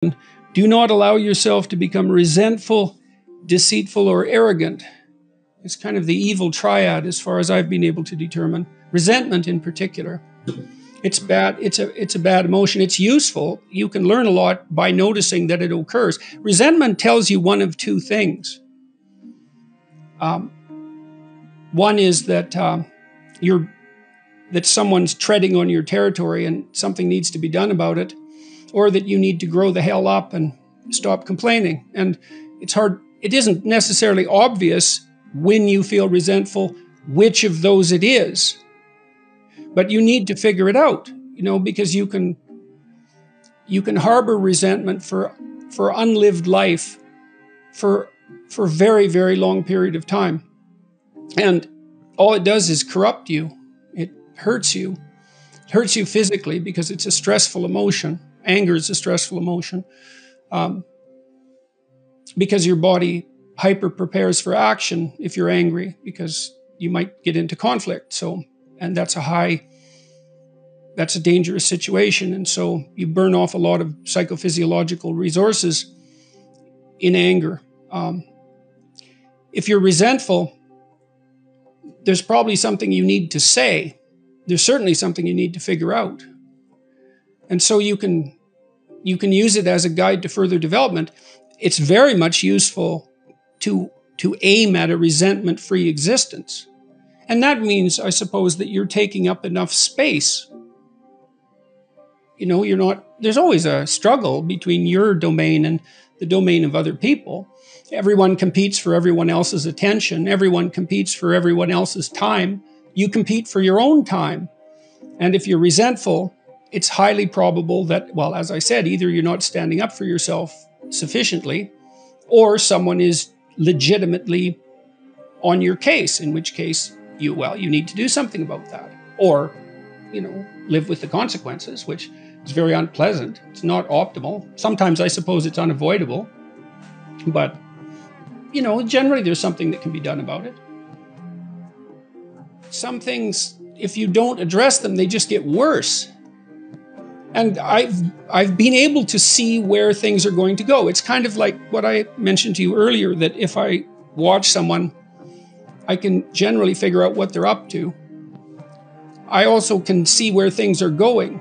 Do not allow yourself to become resentful, deceitful, or arrogant. It's kind of the evil triad as far as I've been able to determine. Resentment in particular. It's bad. It's a bad emotion. It's useful. You can learn a lot by noticing that it occurs. Resentment tells you one of two things. One is that that someone's treading on your territory and something needs to be done about it, or that you need to grow the hell up and stop complaining. And it's hard. It isn't necessarily obvious when you feel resentful which of those it is. But you need to figure it out, because you can harbor resentment for unlived life for a very, very long period of time. And all it does is corrupt you. It hurts you. It hurts you physically because it's a stressful emotion. Anger is a stressful emotion. Because your body hyper prepares for action if you're angry, because you might get into conflict. And that's a dangerous situation. And so you burn off a lot of psychophysiological resources in anger. If you're resentful, there's probably something you need to say. There's certainly something you need to figure out. And so you can use it as a guide to further development. It's very much useful to aim at a resentment-free existence. And that means, I suppose, that you're taking up enough space. There's always a struggle between your domain and the domain of other people. Everyone competes for everyone else's attention. Everyone competes for everyone else's time. You compete for your own time. And if you're resentful, it's highly probable that, well, as I said, either you're not standing up for yourself sufficiently, or someone is legitimately on your case, in which case you need to do something about that. Or, live with the consequences, which is very unpleasant. It's not optimal. Sometimes I suppose it's unavoidable. But, generally there's something that can be done about it. Some things, if you don't address them, they just get worse. And I've been able to see where things are going to go. It's kind of like what I mentioned to you earlier, that if I watch someone, I can generally figure out what they're up to. I also can see where things are going.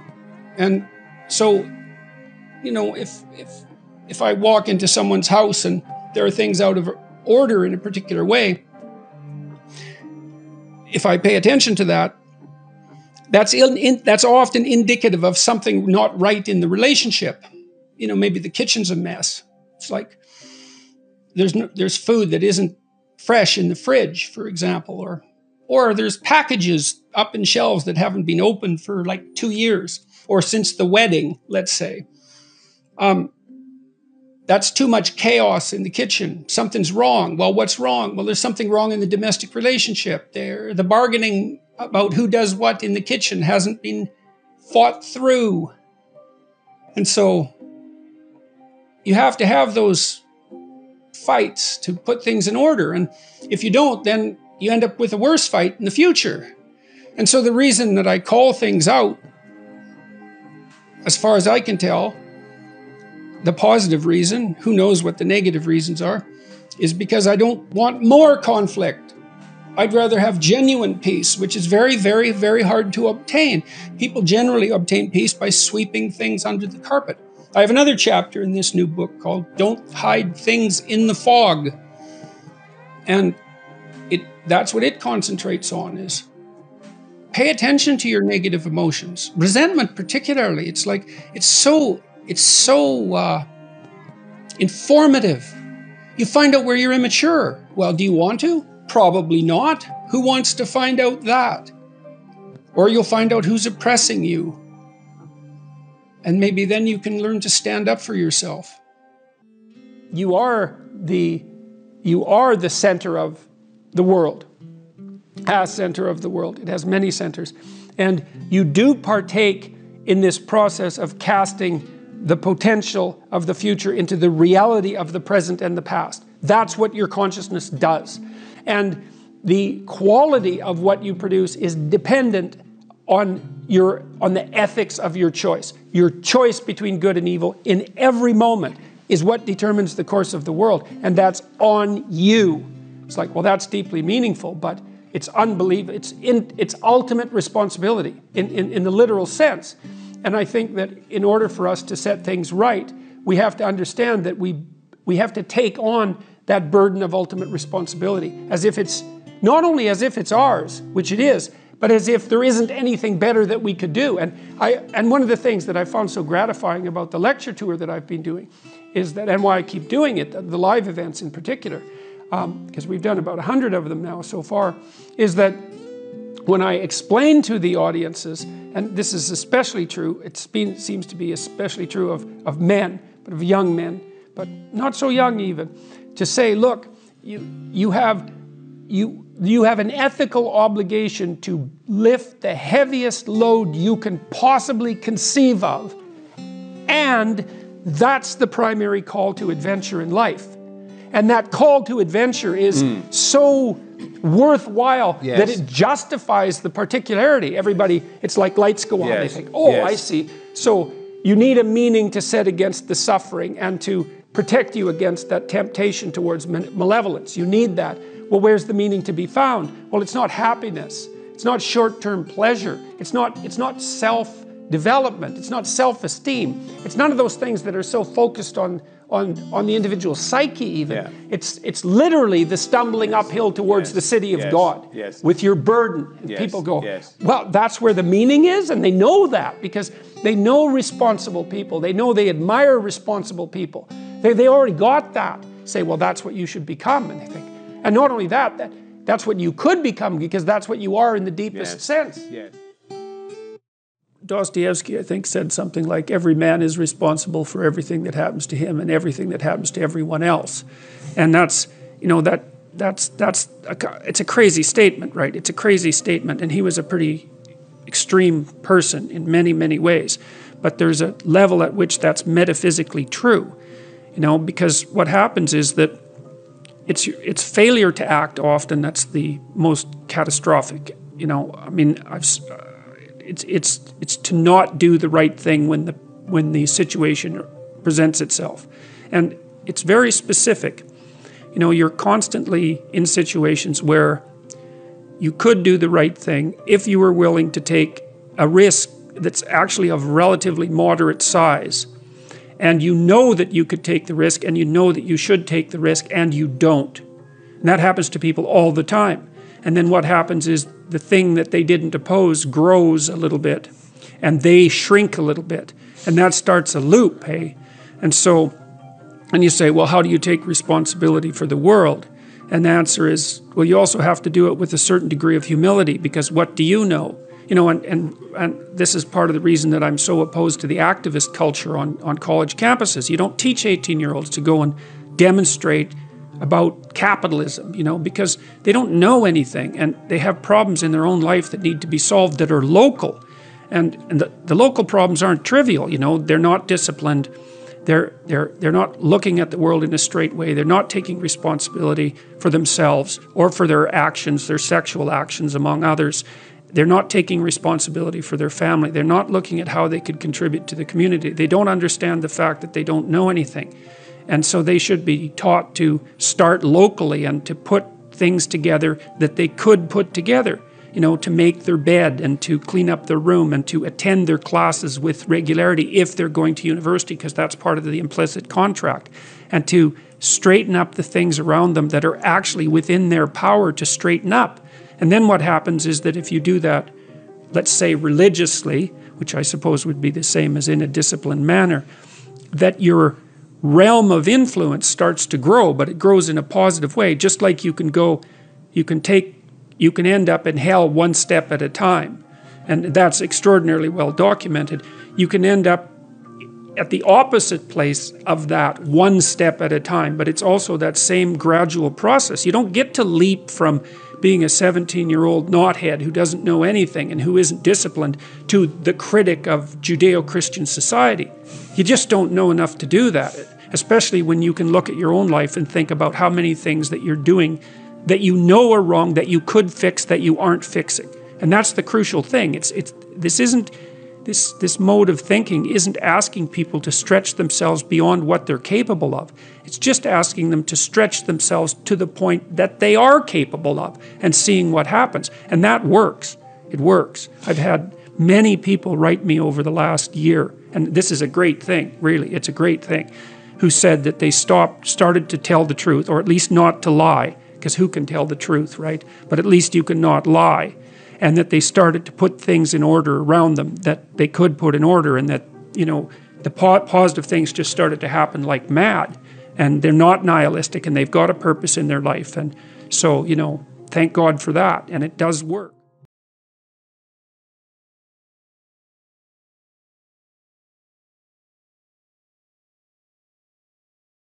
And so, if I walk into someone's house and there are things out of order in a particular way, if I pay attention to that, that's often indicative of something not right in the relationship. Maybe the kitchen's a mess. It's like there's food that isn't fresh in the fridge, for example, or there's packages up in shelves that haven't been opened for like 2 years, or since the wedding, let's say. That's too much chaos in the kitchen. Something's wrong. Well, what's wrong? Well, there's something wrong in the domestic relationship there. The bargaining about who does what in the kitchen hasn't been fought through. And so you have to have those fights to put things in order. And if you don't, then you end up with a worse fight in the future. And so the reason that I call things out, as far as I can tell, the positive reason, who knows what the negative reasons are, is because I don't want more conflict. I'd rather have genuine peace, which is very, very, very hard to obtain. People generally obtain peace by sweeping things under the carpet. I have another chapter in this new book called Don't Hide Things in the Fog. And that's what it concentrates on, is pay attention to your negative emotions. Resentment particularly, it's so informative. You find out where you're immature. Well, do you want to? Probably not. Who wants to find out that? Or you'll find out who's oppressing you. And maybe then you can learn to stand up for yourself. You are the center of the world. As center of the world. It has many centers. And you do partake in this process of casting the potential of the future into the reality of the present and the past. That's what your consciousness does. And the quality of what you produce is dependent on the ethics of your choice. Your choice between good and evil in every moment is what determines the course of the world, and that's on you. It's like, well, that's deeply meaningful, but it's unbelievable. It's ultimate responsibility in the literal sense. And I think that in order for us to set things right, we have to understand that we have to take on that burden of ultimate responsibility as if it's, not only as if it's ours, which it is, but as if there isn't anything better that we could do. And one of the things that I found so gratifying about the lecture tour that I've been doing is that, and why I keep doing it, the live events in particular, because we've done about 100 of them now so far, is that when I explain to the audiences, and this is especially true, seems to be especially true of men, but of young men, but not so young even, to say, look, you have an ethical obligation to lift the heaviest load you can possibly conceive of, and that's the primary call to adventure in life. And that call to adventure is so worthwhile that it justifies the particularity. Everybody, it's like lights go on. They think, oh, I see. So you need a meaning to set against the suffering and to protect you against that temptation towards malevolence. You need that. Well, where's the meaning to be found? Well, it's not happiness. It's not short-term pleasure. It's not self-development. It's not self-esteem. It's none of those things that are so focused on the individual psyche even. Yeah. It's literally the stumbling uphill towards the city of God with your burden. And people go, well, that's where the meaning is, and they know that because they know responsible people. They know they admire responsible people. They already got that. Say, well, that's what you should become. And they think, and not only that, that's what you could become because that's what you are in the deepest sense. Yes. Dostoevsky, I think, said something like, every man is responsible for everything that happens to him and everything that happens to everyone else. And that's it's a crazy statement, right? It's a crazy statement. And he was a pretty extreme person in many, many ways. But there's a level at which that's metaphysically true, because what happens is that it's failure to act often that's the most catastrophic. It's to not do the right thing when the situation presents itself. And it's very specific. You're constantly in situations where you could do the right thing if you were willing to take a risk that's actually of relatively moderate size. And you know that you could take the risk, and you know that you should take the risk, and you don't. And that happens to people all the time. And then what happens is the thing that they didn't oppose grows a little bit, and they shrink a little bit. And that starts a loop, hey? And you say, well, how do you take responsibility for the world? And the answer is, well, you also have to do it with a certain degree of humility, because what do you know? And this is part of the reason that I'm so opposed to the activist culture on college campuses. You don't teach 18-year-olds to go and demonstrate about capitalism, because they don't know anything, and they have problems in their own life that need to be solved that are local. And the local problems aren't trivial, they're not disciplined. They're not looking at the world in a straight way. They're not taking responsibility for themselves or for their actions, their sexual actions, among others. They're not taking responsibility for their family. They're not looking at how they could contribute to the community. They don't understand the fact that they don't know anything. And so they should be taught to start locally and to put things together that they could put together, to make their bed and to clean up their room and to attend their classes with regularity if they're going to university, because that's part of the implicit contract, and to straighten up the things around them that are actually within their power to straighten up. And then what happens is that if you do that, let's say religiously, which I suppose would be the same as in a disciplined manner, that your realm of influence starts to grow, but it grows in a positive way. Just like you can end up in hell one step at a time. And that's extraordinarily well documented. You can end up at the opposite place of that one step at a time, but it's also that same gradual process. You don't get to leap from being a 17-year-old knothead who doesn't know anything and who isn't disciplined to the critic of Judeo-Christian society. You just don't know enough to do that, especially when you can look at your own life and think about how many things that you're doing that you know are wrong, that you could fix, that you aren't fixing. And that's the crucial thing. It's This mode of thinking isn't asking people to stretch themselves beyond what they're capable of. It's just asking them to stretch themselves to the point that they are capable of and seeing what happens. And that works. It works. I've had many people write me over the last year, and this is a great thing, really, it's a great thing, who said that they started to tell the truth, or at least not to lie, because who can tell the truth, right? But at least you can not lie. And that they started to put things in order around them that they could put in order, and that, you know, the positive things just started to happen like mad. And they're not nihilistic, and they've got a purpose in their life. And so, you know, thank God for that. And it does work.